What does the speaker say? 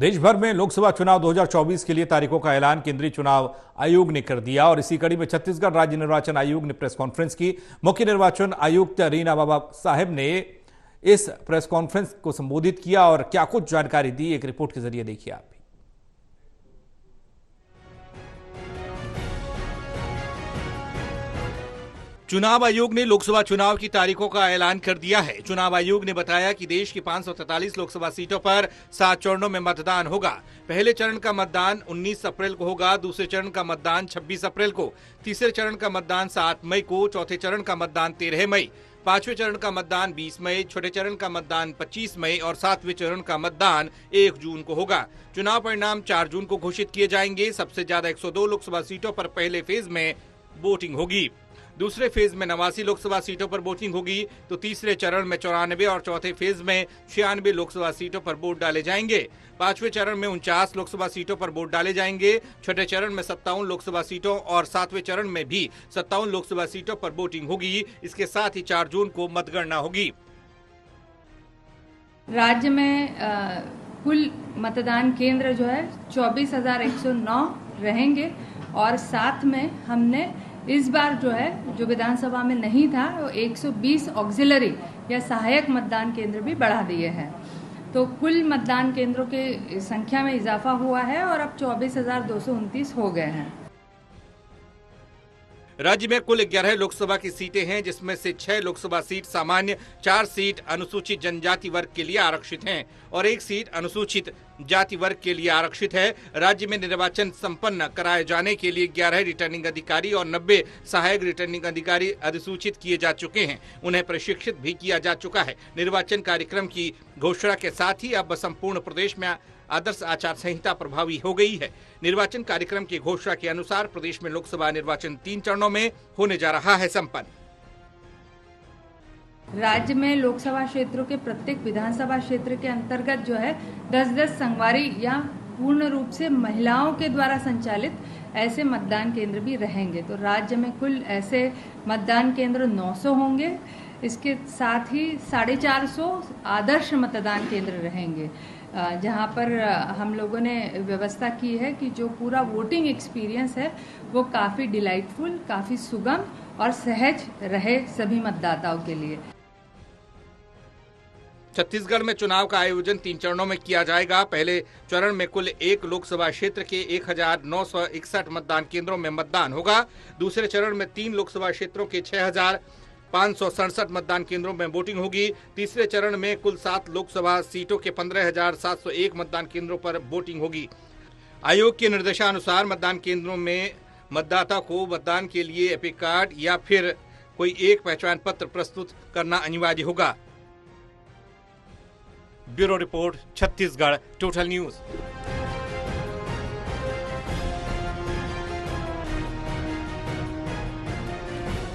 देश भर में लोकसभा चुनाव 2024 के लिए तारीखों का ऐलान केंद्रीय चुनाव आयोग ने कर दिया और इसी कड़ी में छत्तीसगढ़ राज्य निर्वाचन आयोग ने प्रेस कॉन्फ्रेंस की। मुख्य निर्वाचन आयुक्त रीना बाबा साहेब ने इस प्रेस कॉन्फ्रेंस को संबोधित किया और क्या कुछ जानकारी दी, एक रिपोर्ट के जरिए देखिए आप भी। चुनाव आयोग ने लोकसभा चुनाव की तारीखों का ऐलान कर दिया है। चुनाव आयोग ने बताया कि देश की 543 लोकसभा सीटों पर 7 चरणों में मतदान होगा। पहले चरण का मतदान 19 अप्रैल को होगा, दूसरे चरण का मतदान 26 अप्रैल को, तीसरे चरण का मतदान 7 मई को, चौथे चरण का मतदान 13 मई, पांचवें चरण का मतदान 20 मई, छठे चरण का मतदान 25 मई और सातवें चरण का मतदान 1 जून को होगा। चुनाव परिणाम 4 जून को घोषित किए जाएंगे। सबसे ज्यादा 102 लोकसभा सीटों पर पहले फेज में वोटिंग होगी। दूसरे फेज में 89 लोकसभा सीटों पर वोटिंग होगी तो तीसरे चरण में 94 और चौथे फेज में 96 लोकसभा सीटों पर वोट डाले जाएंगे। पांचवें चरण में 49 लोकसभा सीटों पर वोट डाले जाएंगे। छठे चरण में 57 लोकसभा सीटों और सातवें चरण में भी 57 लोकसभा सीटों पर वोटिंग होगी। इसके साथ ही 4 जून को मतगणना होगी। राज्य में कुल मतदान केंद्र जो है 24,109 रहेंगे और साथ में हमने इस बार जो विधानसभा में नहीं था वो 120 ऑक्सिलरी या सहायक मतदान केंद्र भी बढ़ा दिए हैं। तो कुल मतदान केंद्रों की संख्या में इजाफा हुआ है और अब 24,229 हो गए हैं। राज्य में कुल 11 लोकसभा की सीटें हैं, जिसमें से 6 लोकसभा सीट सामान्य, 4 सीट अनुसूचित जनजाति वर्ग के लिए आरक्षित हैं और 1 सीट अनुसूचित जाति वर्ग के लिए आरक्षित है। राज्य में निर्वाचन संपन्न कराए जाने के लिए 11 रिटर्निंग अधिकारी और 90 सहायक रिटर्निंग अधिकारी अधिसूचित किए जा चुके हैं। उन्हें प्रशिक्षित भी किया जा चुका है। निर्वाचन कार्यक्रम की घोषणा के साथ ही अब संपूर्ण प्रदेश में आदर्श आचार संहिता प्रभावी हो गई है। निर्वाचन कार्यक्रम की घोषणा के अनुसार प्रदेश में लोकसभा निर्वाचन 3 चरणों में होने जा रहा है संपन्न। राज्य में लोकसभा क्षेत्रों के प्रत्येक विधानसभा क्षेत्र के अंतर्गत 10-10 संगवारी या पूर्ण रूप से महिलाओं के द्वारा संचालित ऐसे मतदान केंद्र भी रहेंगे। तो राज्य में कुल ऐसे मतदान केंद्र 900 होंगे। इसके साथ ही 450 आदर्श मतदान केंद्र रहेंगे, जहां पर हम लोगों ने व्यवस्था की है कि जो पूरा वोटिंग एक्सपीरियंस है वो काफ़ी डिलाइटफुल, काफ़ी सुगम और सहज रहे सभी मतदाताओं के लिए। छत्तीसगढ़ में चुनाव का आयोजन 3 चरणों में किया जाएगा। पहले चरण में कुल 1 लोकसभा क्षेत्र के 1961 मतदान केंद्रों में मतदान होगा। दूसरे चरण में 3 लोकसभा क्षेत्रों के 6,567 मतदान केंद्रों में वोटिंग होगी। तीसरे चरण में कुल 7 लोकसभा सीटों के 15,701 मतदान केंद्रों पर वोटिंग होगी। आयोग के निर्देशानुसार मतदान केंद्रों में मतदाता को मतदान के लिए एपिक कार्ड या फिर कोई एक पहचान पत्र प्रस्तुत करना अनिवार्य होगा। Bureau report, Chhattisgarh total news.